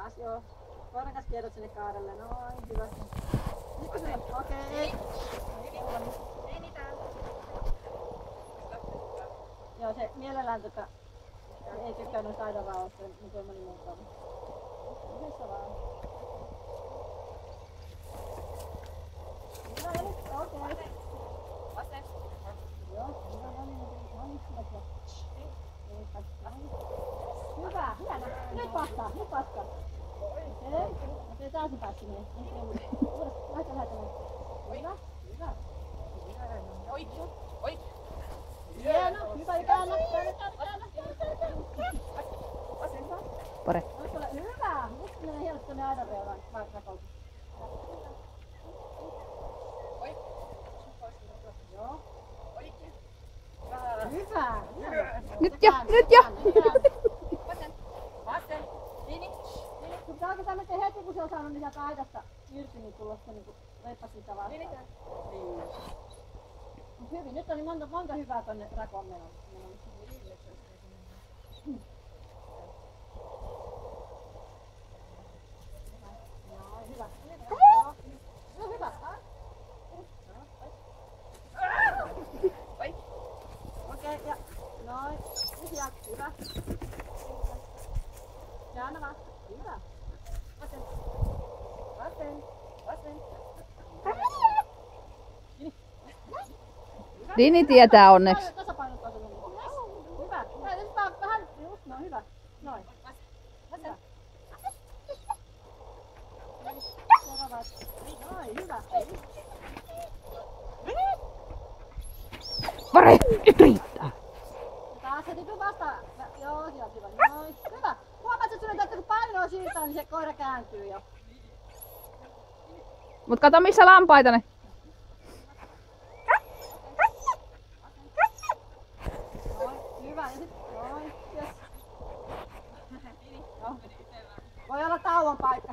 Alas, joo. Koiran kanssa kiedot sinne kaarelle. Noin, hyvä. Okei. Ei niitä. Joo, se mielellään ei tykkää noista aidonrauhoista, niin kuin moni muuta. Yhdessä vaan. Hyvä, ja nyt, okei. Vasen. Joo, hyvä, no niin, hyvä, hyvä. Nyt vastaa. Okei, täysin päässyt niin. Uudestaan, lähetä. Hyvä. Oi. Hieno, hyvä, ja käännä. Pare. Hyvä, nyt menee hienosti tuonne aidan reunaan. Joo. Hyvä. Nyt jo. Vasen. Niin. Sun pitää oikeastaan mennä heti, kun se on saanut sieltä aidasta irti, niin tulla se niin reippas sitä vastaan. Niin. Mut hyvin, nyt on niin monta hyvää tonne rakoon menossa. Hyvä. No hyvä. Okei, ja noin. Nyt jatku, hyvä. Ja anna vaan. Hyvä. Vasen. Dini tietää onneksi. Tasapainottaa sun. Hyvä. Nyt vaan vähän just noin, hyvä. Noin. Vasen. Noin, hyvä. Pare, nyt riittää. Taas heti tuu vastaan. Joo, sieltä hyvä. Noin. Hyvä. Huomaat, että sun kun painoa siirtää, niin se koira kääntyy jo. Mut kato missä lampaita ne. Hyvä. Ja sit, noin. Yes. Voi olla tauon paikka.